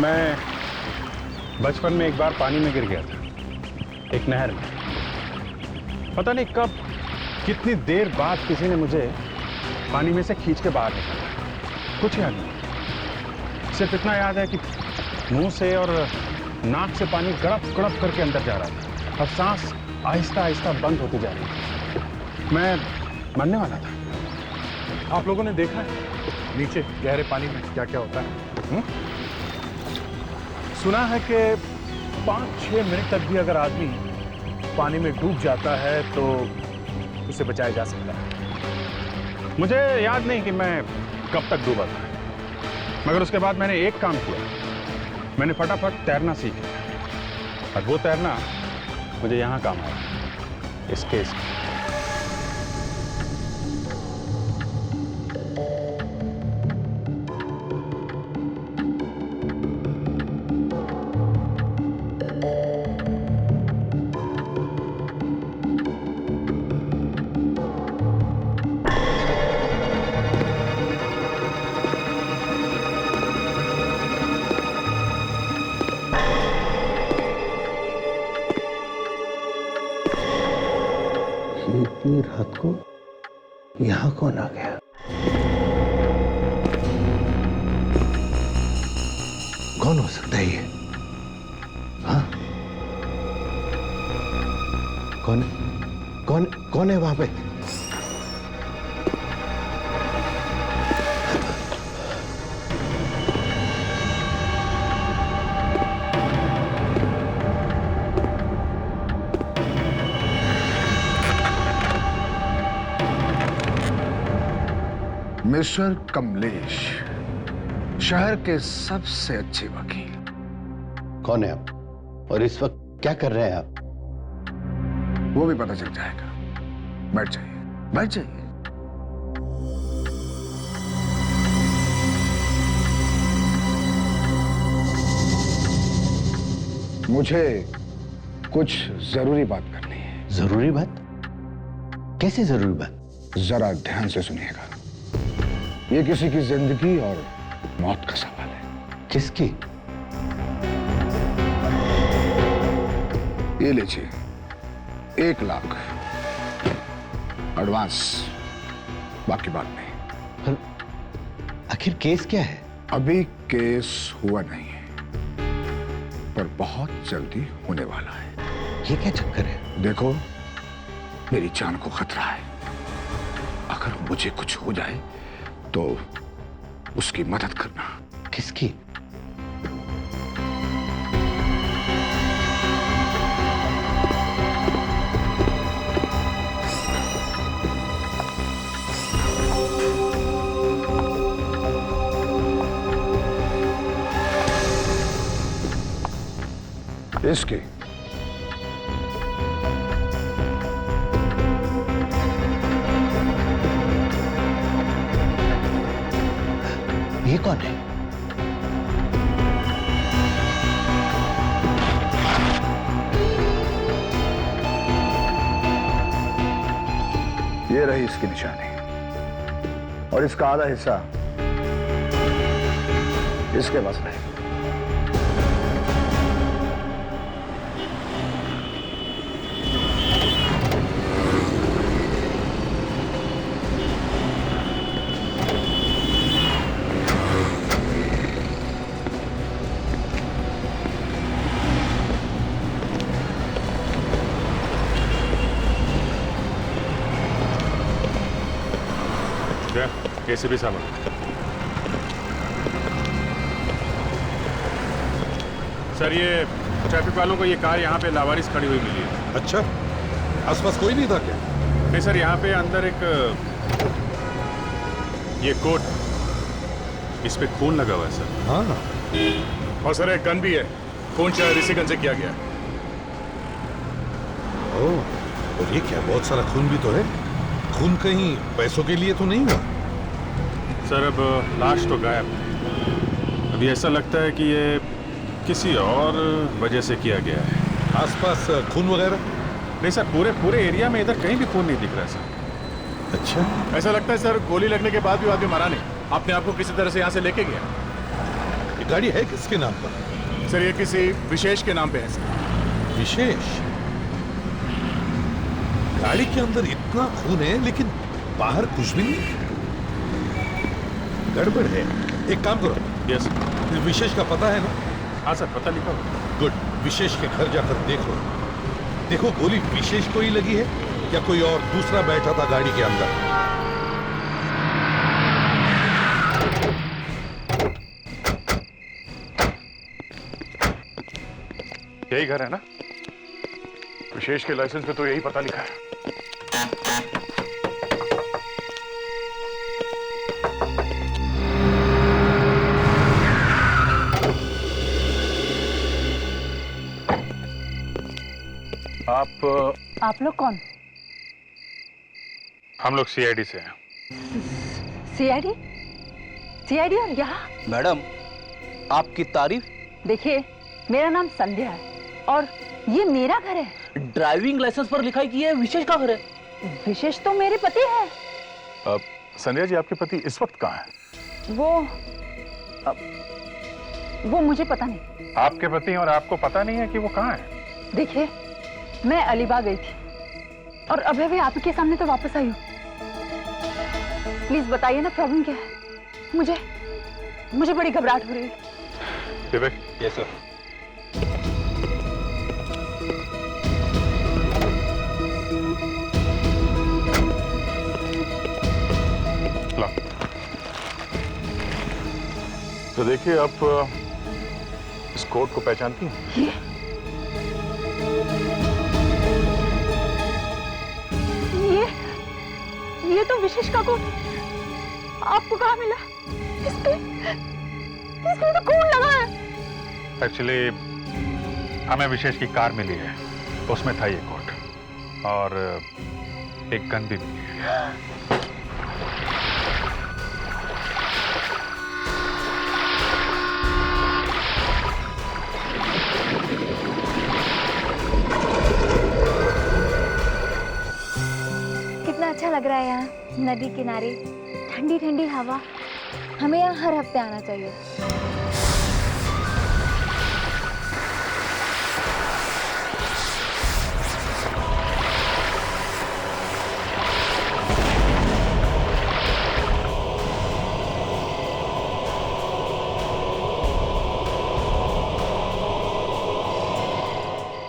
मैं बचपन में एक बार पानी में गिर गया था, एक नहर में। पता नहीं कब, कितनी देर बाद किसी ने मुझे पानी में से खींच के बाहर निकाला। कुछ याद नहीं, सिर्फ इतना याद है कि मुंह से और नाक से पानी गड़प गड़प करके अंदर जा रहा था और सांस आहिस्ता आहिस्ता बंद होती जा रही थी। मैं मरने वाला था। आप लोगों ने देखा है नीचे गहरे पानी में क्या क्या होता है? सुना है कि 5-6 मिनट तक भी अगर आदमी पानी में डूब जाता है तो उसे बचाया जा सकता है। मुझे याद नहीं कि मैं कब तक डूबा था, मगर उसके बाद मैंने एक काम किया। मैंने फटाफट तैरना सीख लिया और वो तैरना मुझे यहां काम आया, इस केस में। इतनी रात को यहां कौन आ गया? कौन हो सकता है ये? हाँ, कौन है वहां पे? मिस्टर कमलेश, शहर के सबसे अच्छे वकील। कौन है आप और इस वक्त क्या कर रहे हैं आप? वो भी पता चल जाएगा। बैठ जाइए, बैठ जाइए। मुझे कुछ जरूरी बात करनी है। जरूरी बात? कैसी जरूरी बात? जरा ध्यान से सुनिएगा। ये किसी की जिंदगी और मौत का सवाल है। किसकी? ये लीजिए, 1 लाख एडवांस, बाकी बाद में। पर आखिर केस क्या है? अभी केस हुआ नहीं है, पर बहुत जल्दी होने वाला है। ये क्या चक्कर है? देखो, मेरी जान को खतरा है। अगर मुझे कुछ हो जाए तो उसकी मदद करना। किसकी? इसकी। ये कौन है? ये रही इसकी निशानी और इसका आधा हिस्सा इसके पास रहेगा। कैसे भी सामान। सर, ये ट्रैफिक वालों को ये कार यहाँ पे लावारिस खड़ी हुई मिली है। अच्छा, आसपास कोई नहीं था क्या? नहीं सर, यहाँ पे अंदर एक ये कोट, इस पे खून लगा हुआ है सर। हाँ। और सर एक गन भी है, खून शायद इसी गन से किया गया। ओह, और ये क्या, बहुत सारा खून भी तो है। खून कहीं पैसों के लिए तो नहीं हुआ? सर, अब लाश तो गायब है। अभी ऐसा लगता है कि ये किसी और वजह से किया गया है। आसपास खून वगैरह? नहीं सर, पूरे एरिया में इधर कहीं भी खून नहीं दिख रहा है सर। अच्छा, ऐसा लगता है सर गोली लगने के बाद भी आदमी मरा नहीं, अपने आप को किसी तरह से यहाँ से लेके गया। ये गाड़ी है किसके नाम पर? सर ये किसी विशेष के नाम पे है सर। विशेष? गाड़ी के अंदर इतना खून है लेकिन बाहर कुछ भी नहीं। गड़बड़ है। एक काम करो, यस विशेष का पता है ना? हाँ सर, पता लिखा हुआ। गुड, विशेष के घर जाकर देखो। देखो गोली विशेष को ही लगी है या कोई और दूसरा बैठा था गाड़ी के अंदर। यही घर है ना? विशेष के लाइसेंस पे तो यही पता लिखा है। आप लोग कौन? हम लोग सीआईडी से हैं। सीआईडी? सीआईडी और यहाँ? मैडम, आपकी तारीफ। देखिए, मेरा नाम संध्या है और ये मेरा घर है। ड्राइविंग लाइसेंस पर लिखाई की है विशेष का घर है। विशेष तो मेरे पति है। संध्या जी, आपके पति इस वक्त कहाँ है? वो मुझे पता नहीं। आपके पति और आपको पता नहीं है कि वो कहाँ है? देखिए, मैं अलीबाग गई थी और अभी आप के सामने तो वापस आई हूँ। प्लीज बताइए ना, प्रॉब्लम क्या है? मुझे बड़ी घबराहट हो रही है। विवेक। Yes sir. ला। तो देखिए, आप इस कोट को पहचानती हैं? ये तो विशेष का कोट। आपको कहाँ मिला? इसमें तो खून लगा है। एक्चुअली हमें विशेष की कार मिली है, उसमें था ये कोट और एक गन भी मिली है। कितना अच्छा लग रहा है यहाँ, नदी किनारे, ठंडी ठंडी हवा। हमें यहाँ हर हफ्ते आना चाहिए।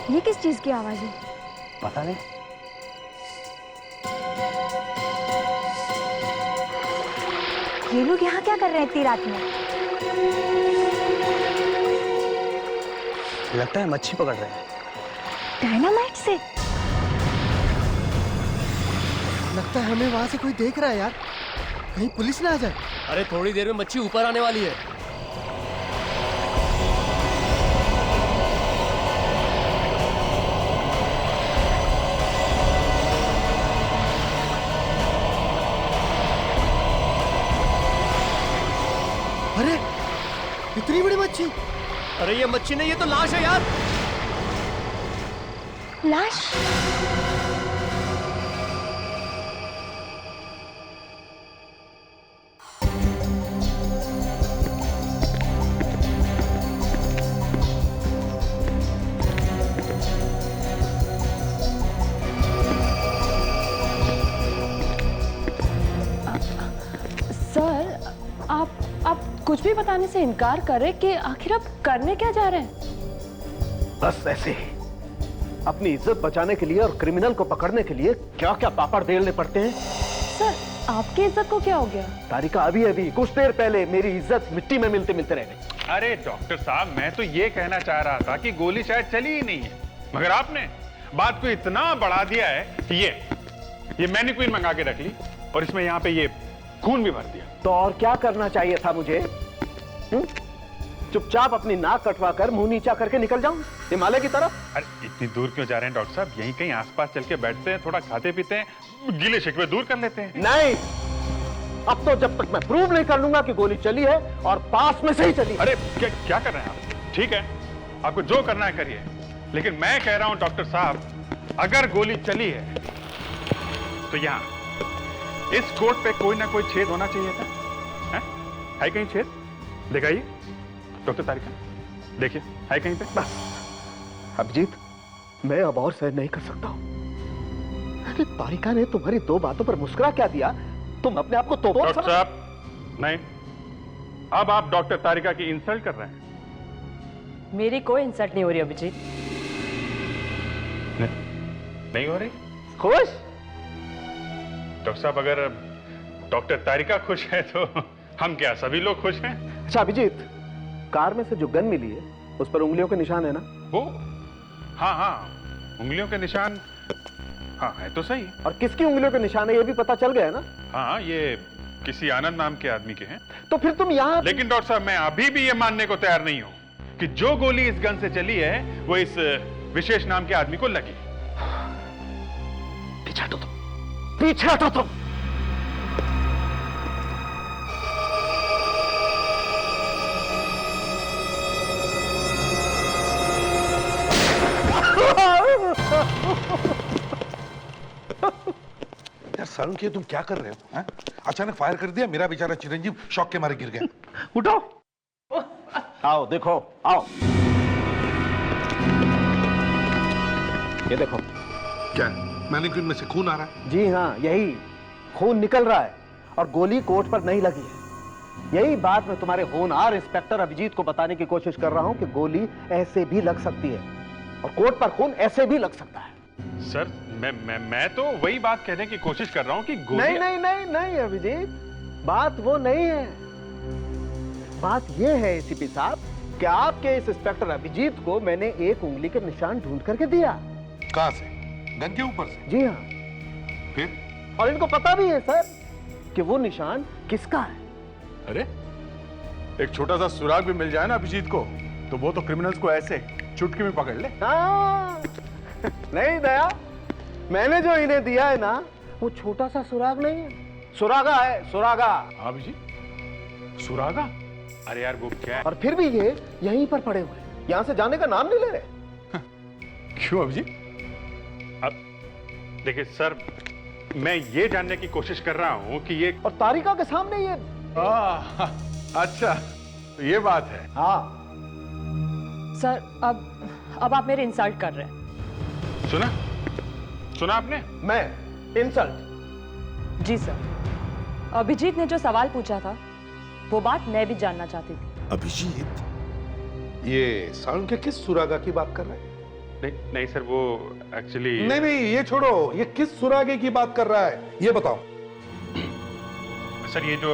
ये किस चीज की आवाज है? पता नहीं। ये लोग यहाँ क्या कर रहे हैं इतनी रात में? लगता है मच्छी पकड़ रहे हैं। डायनामाइट से? लगता है हमें वहां से कोई देख रहा है यार, कहीं पुलिस ना आ जाए। अरे थोड़ी देर में मच्छी ऊपर आने वाली है। अरे इतनी बड़ी मच्छी! अरे ये मच्छी नहीं, ये तो लाश है यार। लाश? सर, आप कुछ भी बताने से इनकार कर रहे कि आखिर आप करने क्या जा रहे हैं? बस ऐसे ही अपनी इज्जत बचाने के लिए और क्रिमिनल को पकड़ने के लिए क्या क्या पापड़ बेलने पड़ते हैं। सर, आपकी इज्जत को क्या हो गया? तारिका, अभी कुछ देर पहले मेरी इज्जत मिट्टी में मिलते मिलते रह गई। अरे डॉक्टर साहब, मैं तो ये कहना चाह रहा था कि गोली शायद चली ही नहीं है, मगर आपने बात को इतना बढ़ा दिया है कि ये मैनिक्विन मंगा के रख ली और इसमें यहाँ पे ये खून भी भर दिया। तो और क्या करना चाहिए था मुझे? चुपचाप अपनी नाक कटवा कर मुंह नीचा करके निकल जाऊं हिमालय की तरफ। अरे इतनी दूर क्यों जा रहे हैं डॉक्टर साहब? यहीं कहीं आसपास चल के बैठते हैं, थोड़ा खाते पीते हैं, गिले शिकवे दूर कर लेते हैं। नहीं, अब तो जब तक मैं प्रूव नहीं कर लूंगा कि गोली चली है और पास में से ही चली। अरे क्या कर रहे हैं आप? ठीक है, आपको जो करना है करिए, लेकिन मैं कह रहा हूं डॉक्टर साहब, अगर गोली चली है तो यहाँ इस कोट पे कोई ना कोई छेद होना चाहिए था। है कहीं छेद? दिखाइए। डॉक्टर तारिका, देखिए है कहीं पे? बस अभिजीत, मैं अब और सहन नहीं कर सकता हूं। अरे तारिका ने तुम्हारी दो बातों पर मुस्कुरा क्या दिया? तुम अपने आप को तो डॉक्टर साहब, नहीं, अब आप डॉक्टर तारिका की इंसल्ट कर रहे हैं। मेरी कोई इंसल्ट नहीं हो रही अभिजीत। नहीं हो रही? खुश? डॉक्टर साहब, अगर डॉक्टर तारिका खुश है तो हम क्या सभी लोग खुश हैं? अच्छा अभिजीत, कार में से जो गन मिली है उस पर उंगलियों के निशान है ना? वो हाँ हाँ, उंगलियों के निशान, हाँ है तो सही। और किसकी उंगलियों के निशान है ये भी पता चल गया है ना? हाँ, ये किसी आनंद नाम के आदमी के हैं। तो फिर तुम यहाँ? लेकिन डॉक्टर साहब, मैं अभी भी ये मानने को तैयार नहीं हूं कि जो गोली इस गन से चली है वो इस विशेष नाम के आदमी को लगी। पीछे हटो तुम, पीछे हटो तुम। यार सारुण के तुम क्या कर रहे हो? हैं? अचानक फायर कर दिया, मेरा बेचारा चिरंजीव शॉक के मारे गिर गया। उठो, आओ देखो, आओ ये देखो। क्या मैनिक्विन में से खून आ रहा है? जी हाँ, यही खून निकल रहा है और गोली कोट पर नहीं लगी है। यही बात मैं तुम्हारे होनहार इंस्पेक्टर अभिजीत को बताने की कोशिश कर रहा हूं कि गोली ऐसे भी लग सकती है और कोट पर खून ऐसे भी लग सकता है। सर, मैं तो वही बात कहने की कोशिश कर रहा हूं कि गोली... नहीं नहीं नहीं नहीं अभिजीत, बात वो नहीं है। बात ये है एसीपी साहब कि आपके इस इंस्पेक्टर अभिजीत को मैंने एक उंगली के निशान ढूंढ करके दिया। कहां से? गन के ऊपर से? जी हाँ। फिर? और इनको पता भी है सर कि वो निशान किसका है। अरे, एक छोटा सा सुराग भी मिल जाए ना अभिजीत को तो वो तो क्रिमिनल्स को ऐसे चुटकी में पकड़ ले। हाँ। नहीं दया, मैंने जो इन्हें दिया है ना वो छोटा सा सुराग नहीं है, सुरागा है, सुरागा। हाँ अभिजीत, सुरागा? अरे यार वो क्या है? और फिर भी ये यहीं पर पड़े हुए हैं, यहां से जाने का नाम नहीं ले रहे। क्यों अभिजीत? अब देखिए सर, मैं ये जानने की कोशिश कर रहा हूं कि ये... और तारिका के सामने ये... अच्छा, तो ये बात है। हाँ सर, अब आप मेरे इंसल्ट कर रहे हैं। सुना आपने? मैं इंसल्ट? जी सर, अभिजीत ने जो सवाल पूछा था वो बात मैं भी जानना चाहती थी। अभिजीत, ये सारुण के किस सुरागा की बात कर रहे हैं? नहीं सर, वो एक्चुअली... नहीं, ये छोड़ो, ये किस सुरागे की बात कर रहा है ये बताओ। सर, ये जो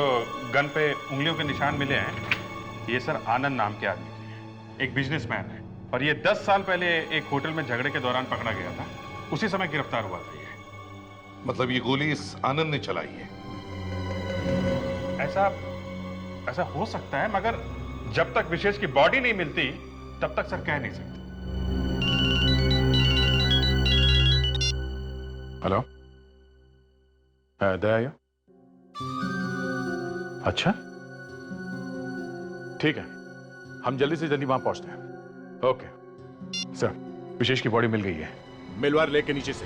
गन पे उंगलियों के निशान मिले हैं, ये सर आनंद नाम के आदमी के हैं, एक बिजनेसमैन है और ये 10 साल पहले एक होटल में झगड़े के दौरान पकड़ा गया था, उसी समय गिरफ्तार हुआ था ये। मतलब ये गोली इस आनंद ने चलाई है? ऐसा हो सकता है, मगर जब तक विशेष की बॉडी नहीं मिलती तब तक सर कह नहीं सकते। हेलो, दया? अच्छा, ठीक है, हम जल्दी से जल्दी वहां पहुंचते हैं। ओके सर, विशेष की बॉडी मिल गई है, मिलवार लेक के नीचे से।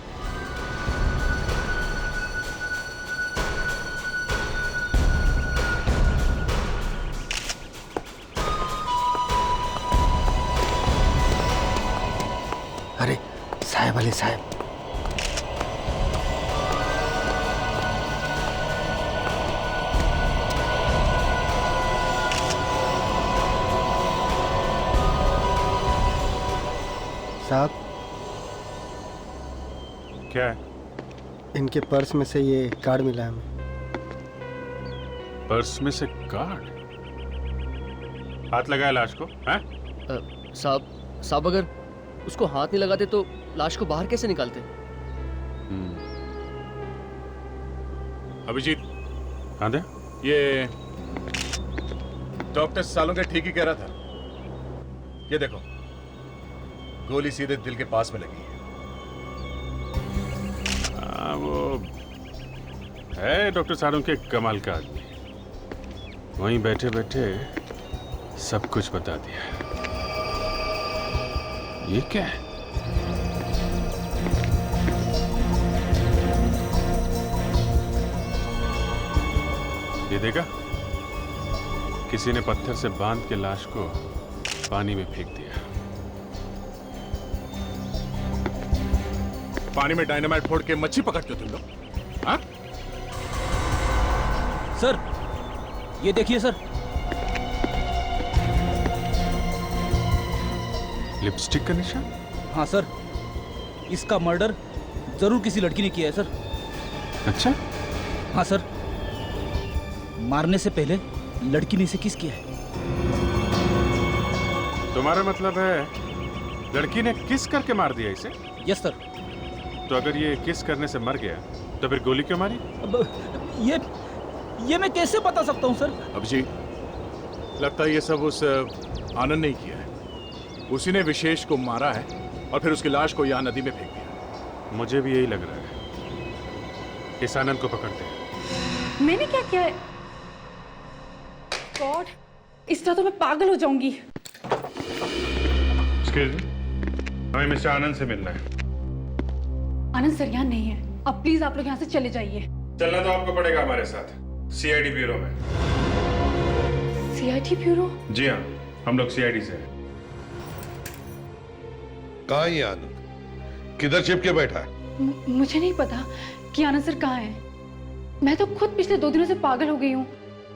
अरे साहब, अली साहब, साहब क्या है? इनके पर्स में से ये कार्ड मिला है हमें। पर्स में से कार्ड? हाथ लगाया लाश को? हैं? साहब अगर उसको हाथ नहीं लगाते तो लाश को बाहर कैसे निकालते? अभिजीत, हाँ दे, ये डॉक्टर सालोंके ठीक ही कह रहा था। ये देखो, गोली सीधे दिल के पास में लगी है। वो है डॉक्टर सालोंके कमाल का आदमी, वहीं बैठे बैठे सब कुछ बता दिया। ये क्या है? ये देखा किसी ने पत्थर से बांध के लाश को पानी में फेंक दिया। पानी में डायनामाइट फोड़ के मच्छी पकड़ते हो तुम लोग? हाँ? सर, ये देखिए सर। लिपस्टिक का निशान? हाँ सर, इसका मर्डर जरूर किसी लड़की ने किया है सर। अच्छा, हाँ सर, मारने से पहले लड़की ने इसे किस किया है। तुम्हारा मतलब है लड़की ने किस करके मार दिया इसे? Yes sir. तो अगर ये किस करने से मर गया तो फिर गोली क्यों मारी? ये मैं कैसे बता सकता हूँ सर? अभिजीत, लगता है ये सब उस आनंद ने ही किया है। उसी ने विशेष को मारा है और फिर उसकी लाश को यहाँ नदी में फेंक दिया। मुझे भी यही लग रहा है। इस आनंद को पकड़ते हैं। मैंने क्या किया है? गॉड, इस तरह तो मैं पागल हो जाऊंगी। एक्सक्यूज मी, हमें मिस्टर आनंद से मिलना है। आनंद सर यहाँ नहीं है। अब प्लीज आप लोग यहाँ से चले जाइए। चलना तो आपको पड़ेगा हमारे साथ, सीआईडी ब्यूरो में। CID bureau? जी हाँ, हम लोग सीआईडी से हैं। कहाँ है ये आनंद? किधर चिपके बैठा है? मुझे नहीं पता कि आनंद सर कहाँ है। मैं तो खुद पिछले 2 दिनों से पागल हो गई हूँ।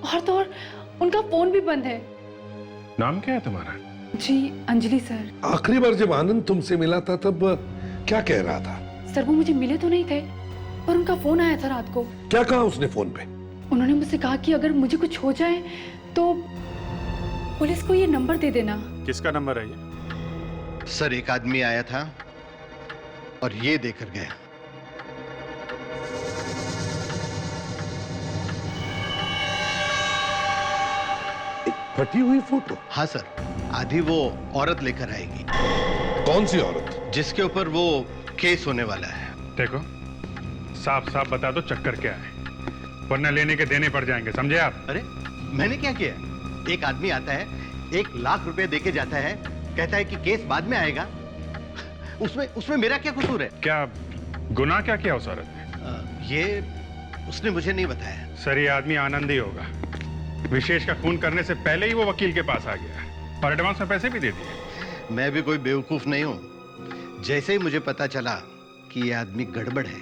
और तो और उनका फोन भी बंद है। नाम क्या है तुम्हारा? जी, अंजलि सर। आखिरी बार जब आनंद तुमसे मिला था तब क्या कह रहा था? सर वो मुझे मिले तो नहीं थे, पर उनका फोन आया था रात को। क्या कहा उसने फोन पे? उन्होंने मुझसे कहा कि अगर मुझे कुछ हो जाए तो पुलिस को ये नंबर दे देना। किसका नंबर है ये? सर, एक आदमी आया था और ये देकर गया। फटी हुई फोटो? हाँ सर, आधी वो औरत लेकर आएगी। कौन सी औरत? जिसके ऊपर वो केस होने वाला है। देखो, साफ साफ बता दो चक्कर क्या है, वरना लेने के देने पड़ जाएंगे, समझे आप? अरे मैंने क्या किया? एक आदमी आता है, 1 लाख रुपए देके जाता है, कहता है कि केस बाद में आएगा। उसमें मेरा क्या कसूर है? क्या गुनाह क्या किया उस औरत ने? ये उसने मुझे नहीं बताया। सर, ये आदमी आनंद ही होगा। विशेष का खून करने से पहले ही वो वकील के पास आ गया और एडवांस में पैसे भी दे दिए। मैं भी कोई बेवकूफ नहीं हूं। जैसे ही मुझे पता चला कि ये आदमी गड़बड़ है,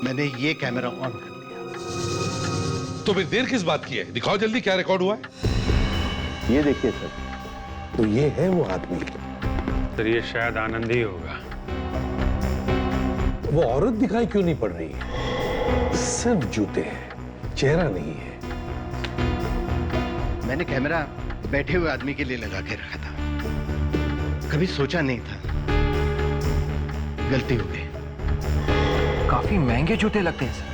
मैंने ये कैमरा ऑन कर दिया। तो फिर देर किस बात की है? दिखाओ जल्दी क्या रिकॉर्ड हुआ है। ये देखिए सर। तो ये है वो आदमी। सर, ये शायद आनंद ही होगा। वो औरत दिखाई क्यों नहीं पड़ रही है? सिर्फ जूते हैं, चेहरा नहीं है। मैंने कैमरा बैठे हुए आदमी के लिए लगा के रखा था। कभी सोचा नहीं था। गलती हो गई। काफी महंगे जूते लगते हैं सर।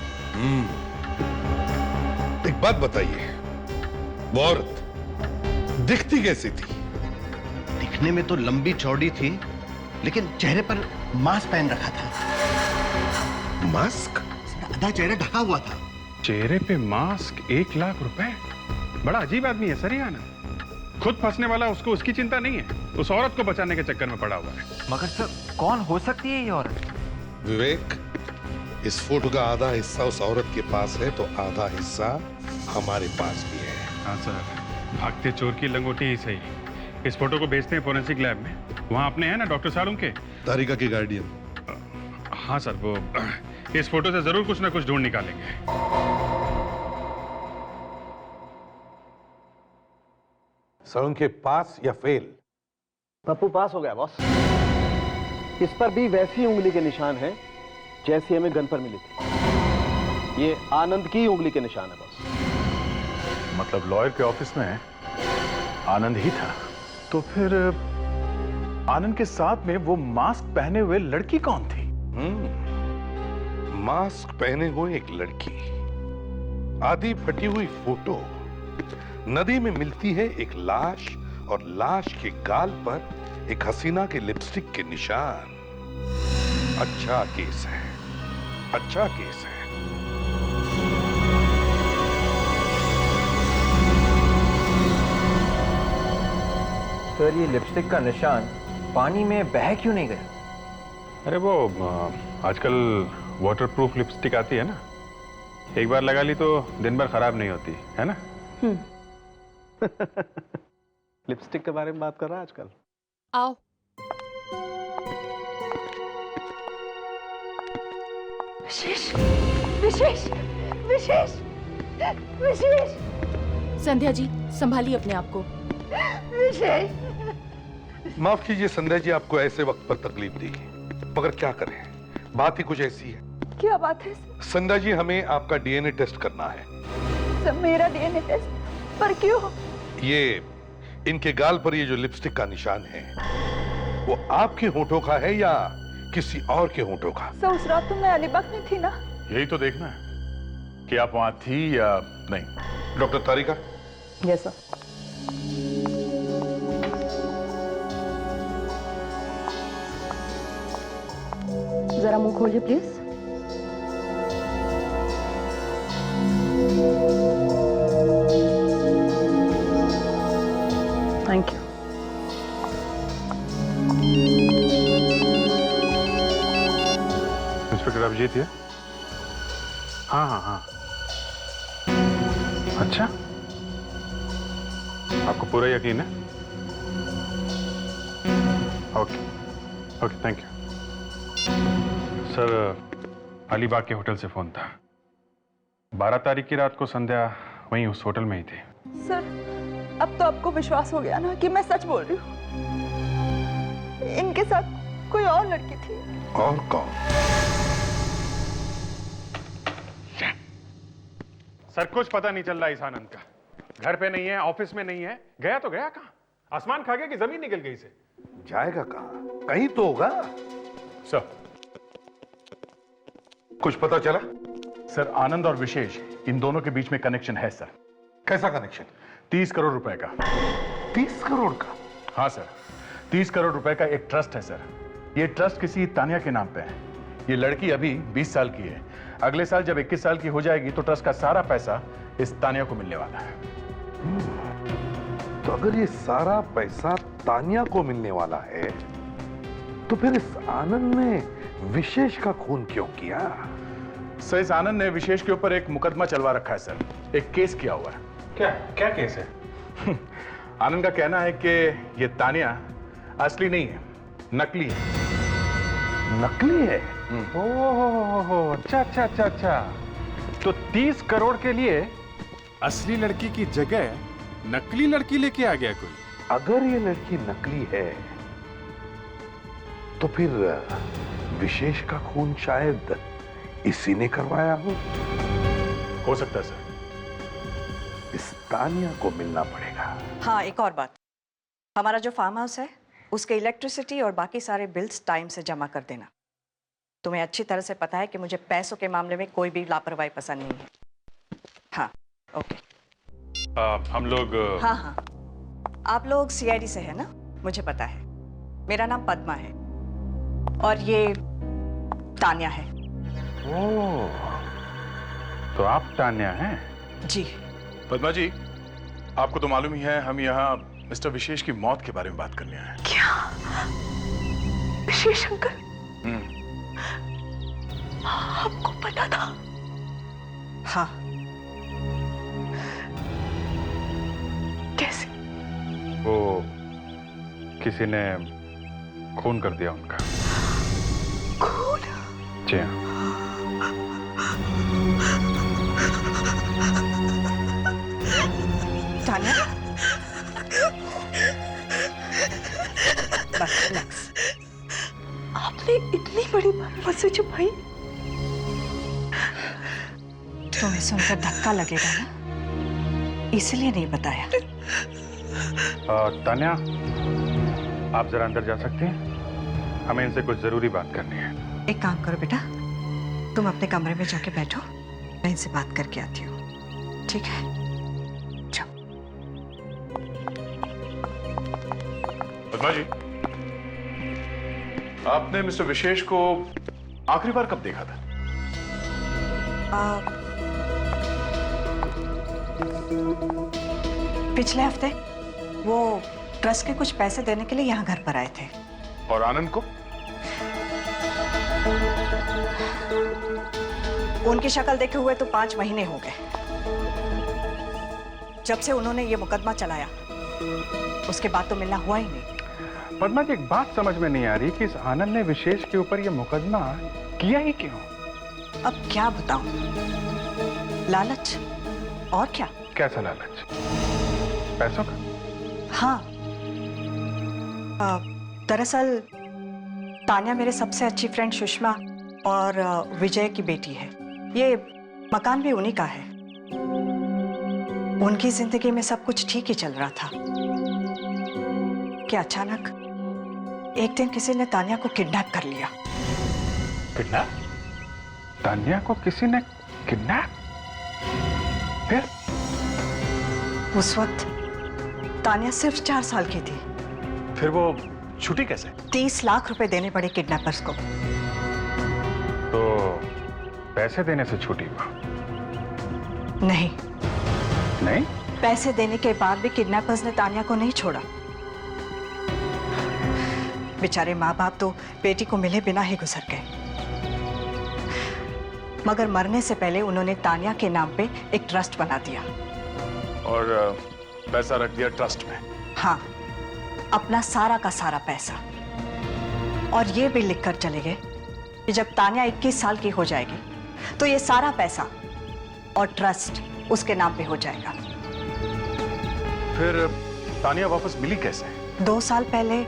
एक बात बताइए, वो औरत दिखती कैसी थी? दिखने में तो लंबी चौड़ी थी, लेकिन चेहरे पर मास्क पहन रखा था। मास्क? आधा चेहरा ढका हुआ था। चेहरे पे मास्क, 1 लाख रुपए? बड़ा अजीब आदमी है सर ये आनंद। खुद फंसने वाला, उसको उसकी चिंता नहीं है, उस औरत को बचाने के चक्कर में पड़ा हुआ है। मगर सर, कौन हो सकती है ये औरत? विवेक, इस फोटो का आधा हिस्सा उस औरत के पास है, तो आधा हिस्सा हमारे पास भी है। हाँ सर, भागते चोर की लंगोटी ही सही। इस फोटो को भेजते हैं फोरेंसिक लैब में। वहाँ अपने हैं ना डॉक्टर सालुम के? तारिका के गार्डियन। हाँ सर, वो इस फोटो से जरूर कुछ ना कुछ ढूंढ निकालेंगे। सालुम के पास या फेल? पप्पू पास हो गया बॉस। इस पर भी वैसी उंगली के निशान हैं जैसी हमें गन पर मिली थी। ये आनंद की उंगली के निशान है बॉस। मतलब लॉयर के ऑफिस में आनंद ही था? तो फिर आनंद के साथ में वो मास्क पहने हुए लड़की कौन थी? मास्क पहने हुए एक लड़की, आधी फटी हुई फोटो, नदी में मिलती है एक लाश और लाश के गाल पर एक हसीना के लिपस्टिक के निशान। अच्छा केस है, अच्छा केस है। सर, ये लिपस्टिक का निशान पानी में बह क्यों नहीं गया? अरे वो आजकल वाटरप्रूफ लिपस्टिक आती है ना, एक बार लगा ली तो दिन भर खराब नहीं होती है ना। लिपस्टिक के बारे में बात कर रहा है आजकल। आओ। विशेष विशेष विशेष विशेष। संध्या जी संभालिए अपने आप को। विशेष। माफ कीजिए संध्या जी, आपको ऐसे वक्त पर तकलीफ दी, मगर क्या करें, बात ही कुछ ऐसी है। क्या बात है संध्या जी, हमें आपका डीएनए टेस्ट करना है। सर? मेरा डीएनए टेस्ट? पर क्यों? ये इनके गाल पर ये जो लिपस्टिक का निशान है, वो आपके होठों का है या किसी और के होठों का? सर उस रात तो मैं अलीबाग में थी ना। यही तो देखना है कि आप वहां थी या नहीं। डॉक्टर तारिका। Yes sir. जरा मुंह खोलिए please. Thank you. Inspector Abhijeet है? हाँ हाँ हाँ। अच्छा, आपको पूरा यकीन है? Okay okay, thank you sir. Alibag के होटल से फोन था। 12 तारीख की रात को संध्या वहीं उस होटल में ही थी। सर अब तो आपको विश्वास हो गया ना कि मैं सच बोल रही हूँ। इनके साथ कोई और लड़की थी। और कौन? सर कुछ पता नहीं चल रहा इस आनंद का। घर पे नहीं है, ऑफिस में नहीं है, गया तो गया कहाँ? आसमान खा गया कि जमीन निकल गई से? जाएगा कहाँ? कहीं तो होगा। सर कुछ पता चला? सर आनंद और विशेष, इन दोनों के बीच में कनेक्शन है सर। कैसा कनेक्शन? 30 करोड़ रुपए का। 30 करोड़ का? हाँ सर, 30 करोड़ रुपए का एक ट्रस्ट है सर। ये ट्रस्ट किसी तानिया के नाम पे है। ये लड़की अभी 20 साल की है। अगले साल जब 21 साल की हो जाएगी तो ट्रस्ट का सारा पैसा इस तानिया को मिलने वाला है। तो अगर ये सारा पैसा तानिया को मिलने वाला है, तो फिर इस आनंद ने विशेष का खून क्यों किया? सर इस आनंद ने विशेष के ऊपर एक मुकदमा चलवा रखा है सर। एक केस किया हुआ है। क्या क्या केस है? आनंद का कहना है कि ये तानिया असली नहीं है, नकली है। नकली है? ओह अच्छा अच्छा अच्छा अच्छा। तो 30 करोड़ के लिए असली लड़की की जगह नकली लड़की लेके आ गया कोई। अगर ये लड़की नकली है, तो फिर विशेष का खून शायद इसी ने करवाया हो सकता है सर। इस तानिया को मिलना पड़ेगा। हाँ, एक और बात, हमारा जो फार्म हाउस है उसके इलेक्ट्रिसिटी और बाकी सारे बिल्स टाइम से जमा कर देना। तुम्हें अच्छी तरह से पता है कि मुझे पैसों के मामले में कोई भी लापरवाही पसंद नहीं है। हाँ ओके। हम लोग हाँ हाँ, आप लोग सीआईडी से है ना? मुझे पता है। मेरा नाम पद्मा है और ये तानिया है। ओह, तो आप तानिया हैं? जी। पद्मा जी, आपको तो मालूम ही है हम यहाँ मिस्टर विशेष की मौत के बारे में बात करने आए हैं। क्या? विशेष अंकल? आपको पता था? हाँ। कैसे? वो किसी ने खून कर दिया उनका। खून? जी हाँ। तानिया, बस रिलैक्स। आपने इतनी बड़ी बात मुझसे छुपाई? तुम्हें सुनकर धक्का लगेगा ना, इसलिए नहीं बताया। तानिया, आप जरा अंदर जा सकते हैं? हमें इनसे कुछ जरूरी बात करनी है। एक काम करो बेटा, तुम अपने कमरे में जाके बैठो, मैं इनसे बात करके आती हूँ। ठीक है? जाओ। पद्मा जी, आपने मिस्टर विशेष को आखिरी बार कब देखा था? पिछले हफ्ते वो ट्रस्ट के कुछ पैसे देने के लिए यहाँ घर पर आए थे। और आनंद को? उनकी शक्ल देखे हुए तो 5 महीने हो गए। जब से उन्होंने ये मुकदमा चलाया उसके बाद तो मिलना हुआ ही नहीं। पद्मा जी, एक बात समझ में नहीं आ रही कि इस आनंद ने विशेष के ऊपर यह मुकदमा किया ही क्यों? अब क्या बताऊं? लालच, और क्या? कैसा लालच? पैसों का? हाँ, दरअसल तान्या मेरे सबसे अच्छी फ्रेंड सुषमा और विजय की बेटी है। ये मकान भी उन्हीं का है। उनकी जिंदगी में सब कुछ ठीक ही चल रहा था कि अचानक एक दिन किसी ने तान्या को किडनैप कर लिया। किडनैप? तान्या को किसी ने किडनैप? फिर? उस वक्त तान्या सिर्फ 4 साल की थी। फिर वो छुट्टी कैसे? 30 लाख रुपए देने पड़े किडनैपर्स को। तो पैसे देने से छुट्टी हुआ? नहीं, नहीं? पैसे देने के बाद भी किडनैपर्स ने तान्या को नहीं छोड़ा। बेचारे माँ बाप तो बेटी को मिले बिना ही गुजर गए, मगर मरने से पहले उन्होंने तान्या के नाम पे एक ट्रस्ट बना दिया। और पैसा रख दिया ट्रस्ट में? हाँ, अपना सारा का सारा पैसा। और ये भी लिखकर चले गए कि जब तान्या 21 साल की हो जाएगी तो ये सारा पैसा और ट्रस्ट उसके नाम पे हो जाएगा। फिर तान्या वापस मिली कैसे? 2 साल पहले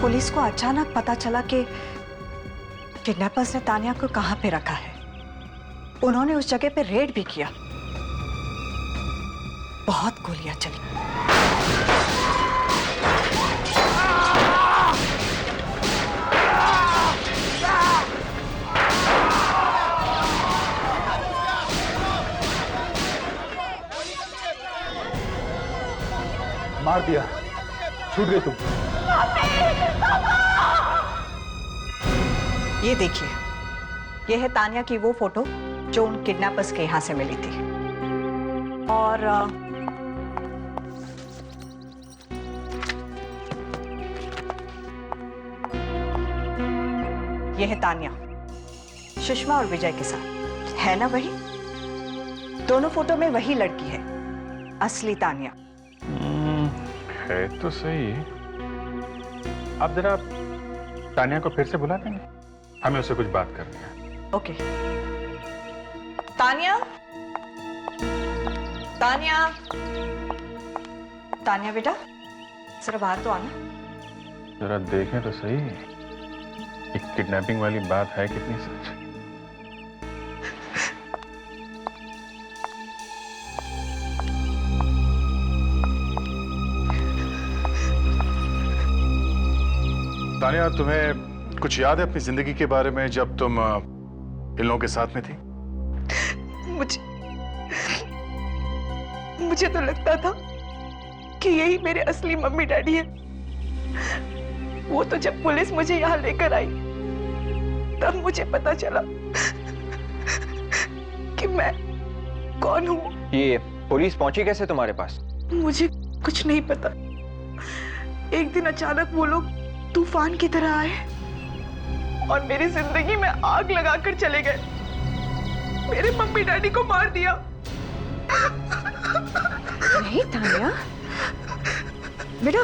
पुलिस को अचानक पता चला कि किडनैपर्स ने तान्या को कहां पे रखा है। उन्होंने उस जगह पे रेड भी किया। बहुत गोलियां चली। मार दिया, छूट गई तुम। ये देखिए, ये है तान्या की वो फोटो जो उन किडनैपर्स के यहां से मिली थी। और ये है तान्या सुषमा और विजय के साथ। है ना वही? दोनों फोटो में वही लड़की है, असली तान्या। है तो सही। आप जरा तान्या को फिर से बुला देंगे? हमें उससे कुछ बात करनी है। ओके। तान्या, तान्या, तान्या बेटा, जरा बाहर तो आना। जरा देखें तो सही, एक किडनैपिंग वाली बात है कितनी सच। तान्या, तुम्हें कुछ याद है अपनी जिंदगी के बारे में जब तुम इन लोगों के साथ में थी? मुझे तो लगता था कि यही मेरे असली मम्मी डैडी है। वो तो जब पुलिस मुझे यहाँ लेकर आई तब मुझे पता चला कि मैं कौन हूँ। ये पुलिस पहुंची कैसे तुम्हारे पास? मुझे कुछ नहीं पता। एक दिन अचानक वो लोग तूफान की तरह आए और मेरी जिंदगी में आग लगाकर चले गए। मेरे मम्मी डैडी को मार दिया। नहीं तान्या बेटा,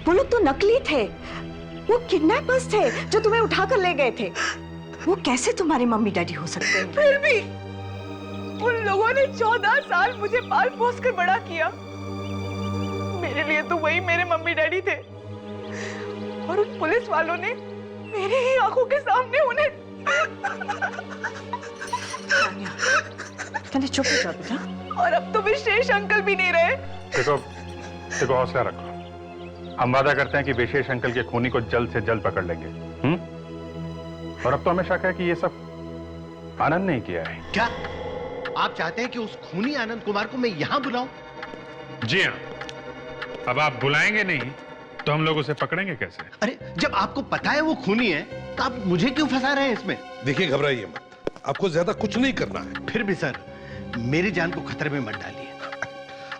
वो लोग तो नकली थे। वो किडनैपर्स थे जो तुम्हें उठाकर ले गए थे। वो कैसे तुम्हारे मम्मी डैडी हो सकते हैं? फिर भी उन लोगों ने 14 साल मुझे पाल पोस कर बड़ा किया। मेरे लिए तो वही मेरे मम्मी डैडी थे। और उन पुलिस वालों ने मेरी ही आंखों के सामने उन्हें। तान्या चुप हो जाओ बेटा। और अब तो विशेष अंकल भी नहीं रहे। देखो हौसला रखो। हम वादा करते हैं कि विशेष अंकल के खूनी को जल्द से जल्द पकड़ लेंगे। और अब तो हमें शक है कि ये सब आनंद ने किया है। क्या आप चाहते हैं कि उस खूनी आनंद कुमार को मैं यहां बुलाऊं? जी हाँ। अब आप बुलाएंगे नहीं तो हम लोग उसे पकड़ेंगे कैसे? अरे जब आपको पता है वो खूनी है तो आप मुझे क्यों फंसा रहे हैं इसमें? देखिए, घबराइए मत, आपको ज्यादा कुछ नहीं करना है। फिर भी सर, मेरी जान को खतरे में मत डालिए।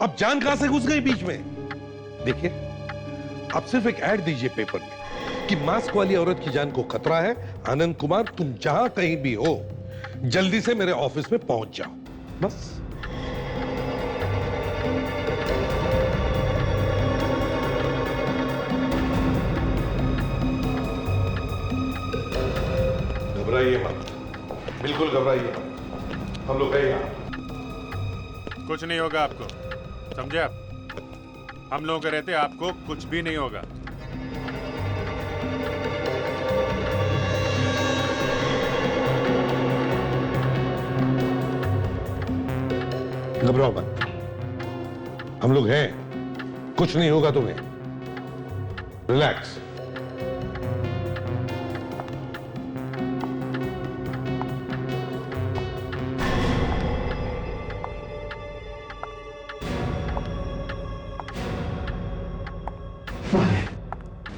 अब जान कहां से घुस गई बीच में? देखिए, आप सिर्फ एक ऐड दीजिए पेपर में कि मास्क वाली औरत की जान को खतरा है। आनंद कुमार, तुम जहां कहीं भी हो जल्दी से मेरे ऑफिस में पहुंच जाओ, बस। घबराइए मत, बिल्कुल घबराइए मत, हम लोग हैं यहाँ। कुछ नहीं होगा आपको, समझे आप? हम लोगों के रहते आपको कुछ भी नहीं होगा। घबराओ मत, हम लोग हैं, कुछ नहीं होगा तुम्हें। रिलैक्स।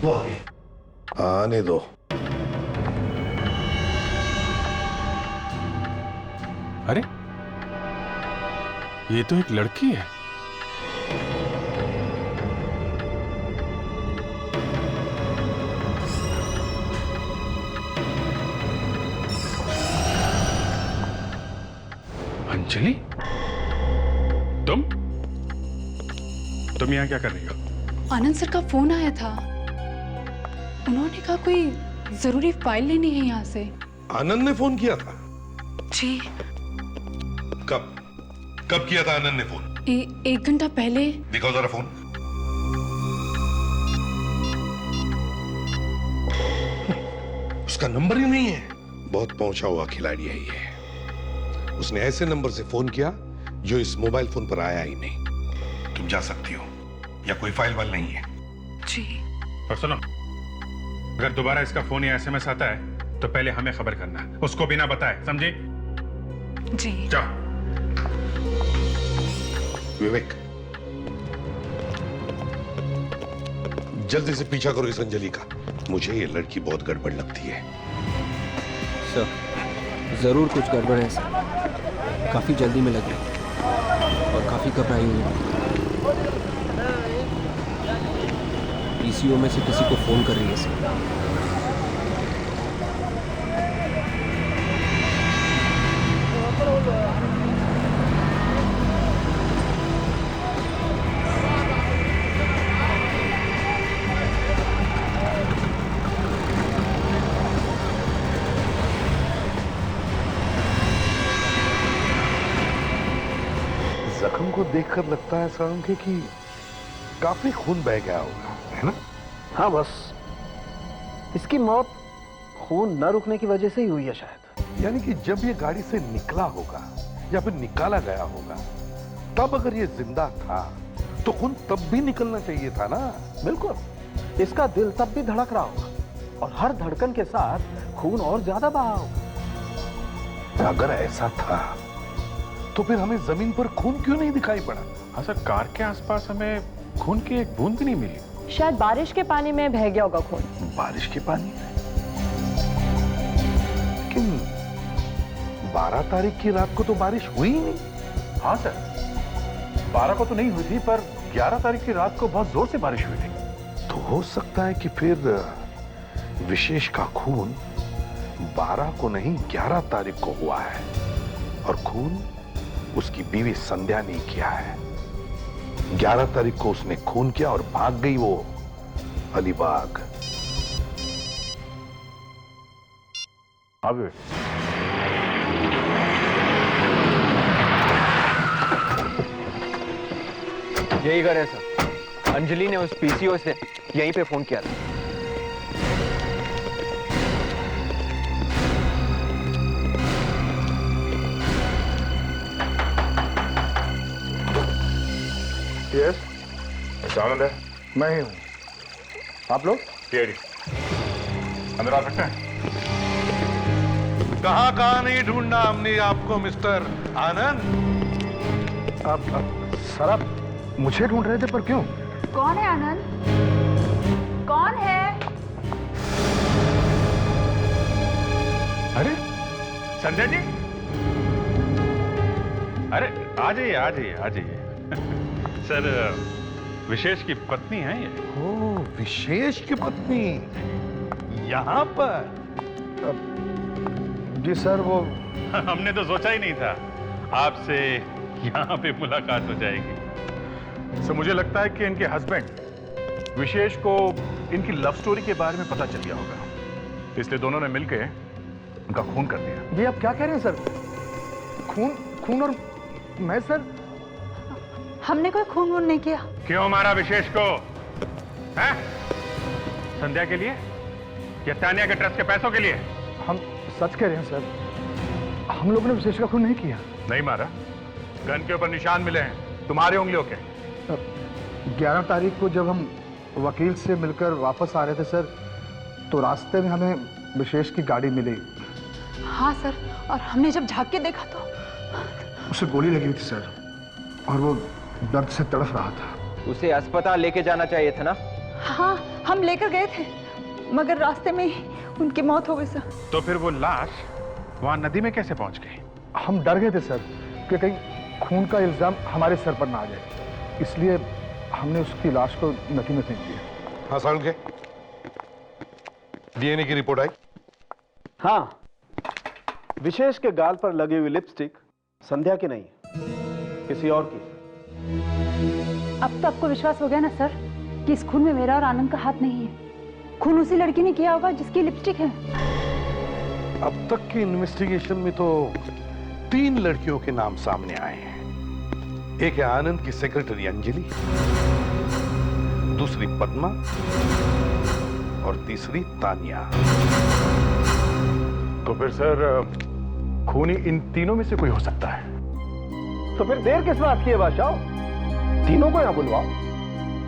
वो आ गए। आने दो। अरे ये तो एक लड़की है। अंजलि, तुम यहाँ क्या कर रही हो? आनंद सर का फोन आया था, उन्होंने कहा कोई जरूरी फाइल लेनी है यहाँ से। आनंद ने फोन किया था? जी। कब किया था आनंद ने फोन? 1 घंटा पहले। दिखाओ जरा फोन। उसका नंबर ही नहीं है। बहुत पहुंचा हुआ खिलाड़ी है ये। उसने ऐसे नंबर से फोन किया जो इस मोबाइल फोन पर आया ही नहीं। तुम जा सकती हो, या कोई फाइल वाल नहीं है। जी। और सुनो, अगर दोबारा इसका फोन या एसएमएस आता है तो पहले हमें खबर करना, उसको बिना बताए, समझी? जी। जाओ। विवेक, जल्दी से पीछा करो इस अंजलि का। मुझे ये लड़की बहुत गड़बड़ लगती है। सर, जरूर कुछ गड़बड़ है सर। काफी जल्दी में लगी और काफी घबराई हुई है। पीसीओ में से किसी को फोन कर रही है सर। जख्म को देखकर लगता है सारंगी कि काफी खून बह गया होगा, है ना? हाँ, बस इसकी मौत खून न रुकने की वजह से ही हुई है शायद। यानी कि जब ये गाड़ी से निकला होगा या फिर निकाला गया होगा, तब अगर ये जिंदा था तो खून तब भी निकलना चाहिए था ना? बिल्कुल, इसका दिल तब भी धड़क रहा होगा और हर धड़कन के साथ खून और ज्यादा बहा होगा। अगर ऐसा था तो फिर हमें जमीन पर खून क्यों नहीं दिखाई पड़ा? हाँ सर, कार के आसपास हमें खून की एक बूंद भी नहीं मिली। शायद बारिश के पानी में बह गया होगा खून। बारिश के पानी? लेकिन 12 तारीख की रात को तो बारिश हुई ही नहीं। हाँ सर, 12 को तो नहीं हुई थी, पर 11 तारीख की रात को बहुत जोर से बारिश हुई थी। तो हो सकता है कि फिर विशेष का खून 12 को नहीं 11 तारीख को हुआ है, और खून उसकी बीवी संध्या ने किया है। 11 तारीख को उसने खून किया और भाग गई वो अलीबाग। अब यही घर है सर। अंजलि ने उस पीसीओ से यहीं पे फोन किया था। यस, आनंद है। मैं ही हूँ। आप लोग? सीआईडी। अंदर आ सकते हैं? कहां कहां नहीं ढूंढना हमने आपको मिस्टर आनंद। अब सर, आप मुझे ढूंढ रहे थे, पर क्यों? कौन है आनंद? कौन है? अरे संध्या जी, अरे आ जाइए, आ जाइए, आ जाइए। सर, विशेष की पत्नी है ये। ओ, विशेष की पत्नी यहां पर? जी सर, वो हमने तो सोचा ही नहीं था आपसे यहाँ पे मुलाकात हो जाएगी। सर, मुझे लगता है कि इनके हस्बैंड विशेष को इनकी लव स्टोरी के बारे में पता चल गया होगा, इसलिए दोनों ने मिलकर उनका खून कर दिया। ये आप क्या कह रहे हैं सर? खून खून और मैं सर? हमने कोई खून वून नहीं किया। क्यों मारा विशेष को? हैं? संध्या के लिए या तानिया के ट्रस्ट के पैसों के लिए? हम सच कह रहे हैं सर, हम लोगों ने विशेष का खून नहीं किया। नहीं मारा। गन के ऊपर निशान मिले हैं तुम्हारी उंगलियों के। 11 तारीख को जब हम वकील से मिलकर वापस आ रहे थे सर, तो रास्ते में हमें विशेष की गाड़ी मिली। हाँ सर, और हमने जब झांक के देखा तो उसे गोली लगी हुई थी सर, और वो दर्द से तड़फ रहा था। उसे अस्पताल लेके जाना चाहिए था ना? हाँ, हम लेकर गए थे, मगर रास्ते में ही उनकी मौत हो गई सर। तो फिर वो लाश वहां नदी में कैसे पहुंच गई? हम डर गए थे सर कि कहीं खून का इल्जाम हमारे सर पर ना आ जाए, इसलिए हमने उसकी लाश को नदी में फेंक दिया। हाँ साउंड के डीएनए की रिपोर्ट आई? हाँ, विशेष के गाल पर लगी हुई लिपस्टिक संध्या की नहीं, किसी और की। अब तो आपको विश्वास हो गया ना सर कि इस खून में मेरा और आनंद का हाथ नहीं है। खून उसी लड़की ने किया होगा जिसकी लिपस्टिक है। अब तक की इन्वेस्टिगेशन में तो 3 लड़कियों के नाम सामने आए हैं। एक है आनंद की सेक्रेटरी अंजलि, दूसरी पद्मा और तीसरी तानिया। तो फिर सर खूनी इन तीनों में से कोई हो सकता है। तो फिर देर किस बात की है बादशाह? तीनों को यहां बुलवाओ,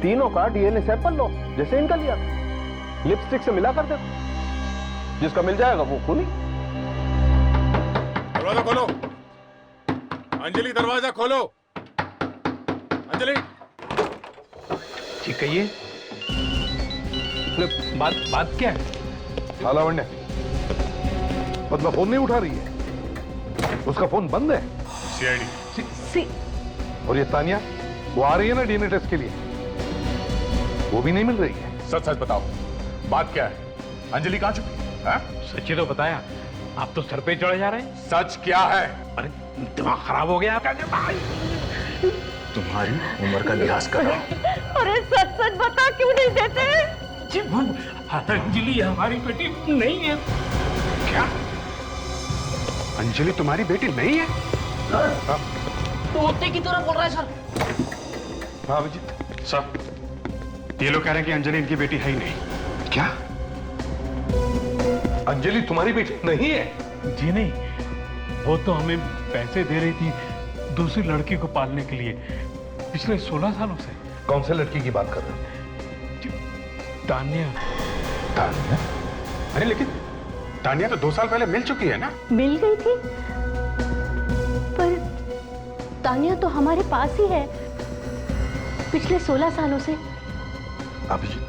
तीनों का डीएनए सैंपल लो, जैसे इनका लिया था, लिपस्टिक से मिला कर दे, जिसका मिल जाएगा वो खूनी। दरवाजा खोलो अंजलि, दरवाजा खोलो अंजलि। ठीक कहिए। बात क्या है? हाँ लावण्य, पद्मा फोन नहीं उठा रही है, उसका फोन बंद है। सीआईडी। और ये तानिया, वो आ रही है ना डीएनए टेस्ट के लिए, वो भी नहीं मिल रही है। सच सच बताओ, बात क्या है? अंजलि कहां छुपी है? सच्ची तो बताया, आप तो सर पे चढ़े जा रहे हैं। सच क्या है? अरे दिमाग खराब हो गया आपका? तुम्हारी उम्र का लिहाज कर रहा हूं। अरे सच सच बता, क्यों नहीं देते? अंजलि हमारी बेटी नहीं है। क्या? अंजलि तुम्हारी बेटी नहीं है? तोते की तरह बोल रहा है सर। हाँ अभिजीत। सर, ये लोग कह रहे हैं कि अंजलि इनकी बेटी है ही नहीं। क्या? अंजलि तुम्हारी बेटी नहीं है? जी नहीं, वो तो हमें पैसे दे रही थी दूसरी लड़की को पालने के लिए पिछले 16 सालों से। कौन से लड़की की बात कर रहे हो? तानिया। तानिया? अरे लेकिन तानिया तो 2 साल पहले मिल चुकी है ना? मिल गई थी, पर तानिया तो हमारे पास ही है पिछले 16 सालों से। अभिजीत,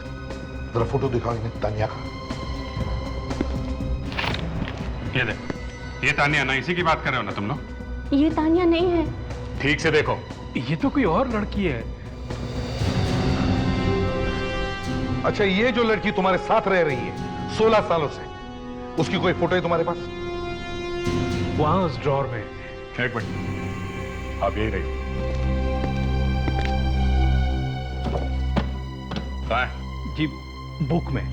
जरा फोटो दिखाओ इन्हें तानिया का। ये देख, ये तानिया ना, इसी की बात कर रहे हो ना तुम लोग? ये तानिया नहीं है। ठीक से देखो, ये तो कोई और लड़की है। अच्छा, ये जो लड़की तुम्हारे साथ रह रही है 16 सालों से, उसकी कोई फोटो है तुम्हारे पास? वहां उस ड्रॉर में। एक मिनट, अब यही रही। कहाँ है? जी, बुक में।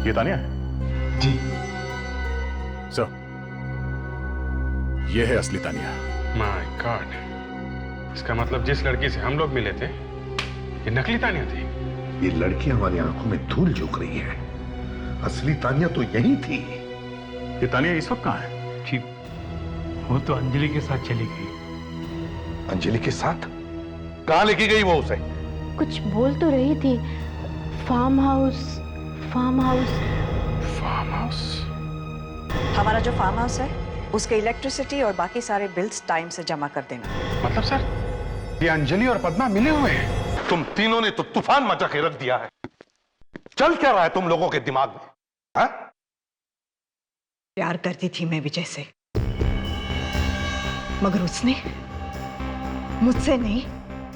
ये तानिया है? जी सर, ये है असली तानिया। माय गॉड, इसका मतलब जिस लड़की से हम लोग मिले थे, ये नकली तानिया थी। ये लड़की हमारी आंखों में धूल झोंक रही है, असली तानिया तो यही थी। ये तानिया इस वक्त कहाँ है? जी, वो तो अंजलि के साथ चली गई। अंजलि के साथ? कहाँ लेके गई वो उसे? कुछ बोल तो रही थी, farm house. Farm house. Farm house? हमारा जो फार्म हाउस है उसके इलेक्ट्रिसिटी और बाकी सारे बिल्स टाइम से जमा कर देना। मतलब सर, ये अंजलि और पद्मा मिले हुए हैं? तुम तीनों ने तो तूफान मचा के रख दिया है। चल क्या रहा है तुम लोगों के दिमाग में? हा? प्यार करती थी मैं विजय से, मगर उसने मुझसे नहीं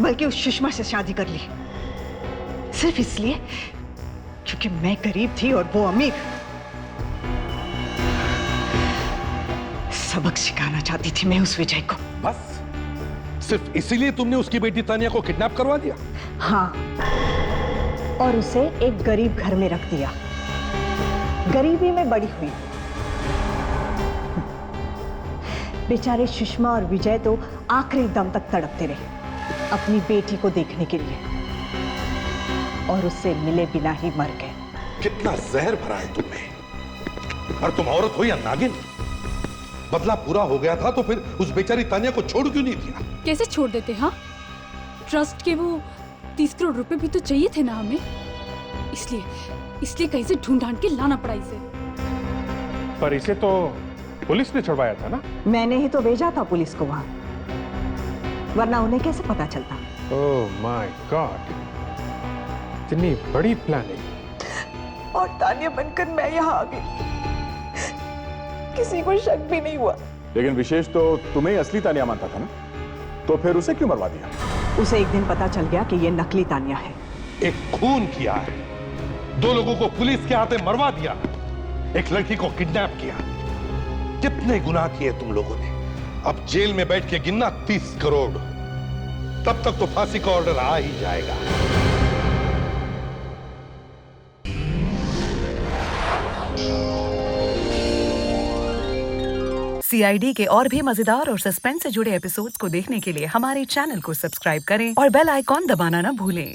बल्कि उस सुषमा से शादी कर ली, सिर्फ इसलिए क्योंकि मैं गरीब थी और वो अमीर। सबक सिखाना चाहती थी मैं उस विजय को। बस सिर्फ इसीलिए तुमने उसकी बेटी तानिया को किडनैप करवा दिया? हाँ, और उसे एक गरीब घर में रख दिया। गरीबी में बड़ी हुई। बेचारे सुषमा और विजय तो आखिरी दम तक तड़पते रहे अपनी बेटी को देखने के लिए, और उससे मिले बिना ही मर गए। कितना जहर भरा है तुमने। और तुम औरत हो या नागिन? बदला पूरा हो गया था तो फिर उस बेचारी तानिया को छोड़ क्यों नहीं दिया? कैसे छोड़ देते? हाँ, ट्रस्ट के वो 30 करोड़ रुपए भी तो चाहिए थे ना हमें, इसलिए कहीं से ढूंढ ढांड के लाना पड़ा इसे। पर इसे तो पुलिस ने छुड़वाया था ना? मैंने ही तो भेजा था पुलिस को वहां, वरना उन्हें कैसे पता चलता? ओह माय गॉड, इतनी बड़ी प्लानिंग। और तानिया बनकर मैं यहाँ आ गई, किसी को शक भी नहीं हुआ। लेकिन विशेष तो तुम्हें असली तानिया मानता था ना, तो फिर उसे क्यों मरवा दिया? उसे एक दिन पता चल गया कि ये नकली तानिया है। एक खून किया है, 2 लोगों को पुलिस के हाथे मरवा दिया, एक लड़की को किडनैप किया। कितने गुनाह किए तुम लोगों ने। अब जेल में बैठ के गिनना 30 करोड़, तब तक तो फांसी का ऑर्डर आ ही जाएगा। CID के और भी मजेदार और सस्पेंस से जुड़े एपिसोड्स को देखने के लिए हमारे चैनल को सब्सक्राइब करें और बेल आइकॉन दबाना ना भूलें।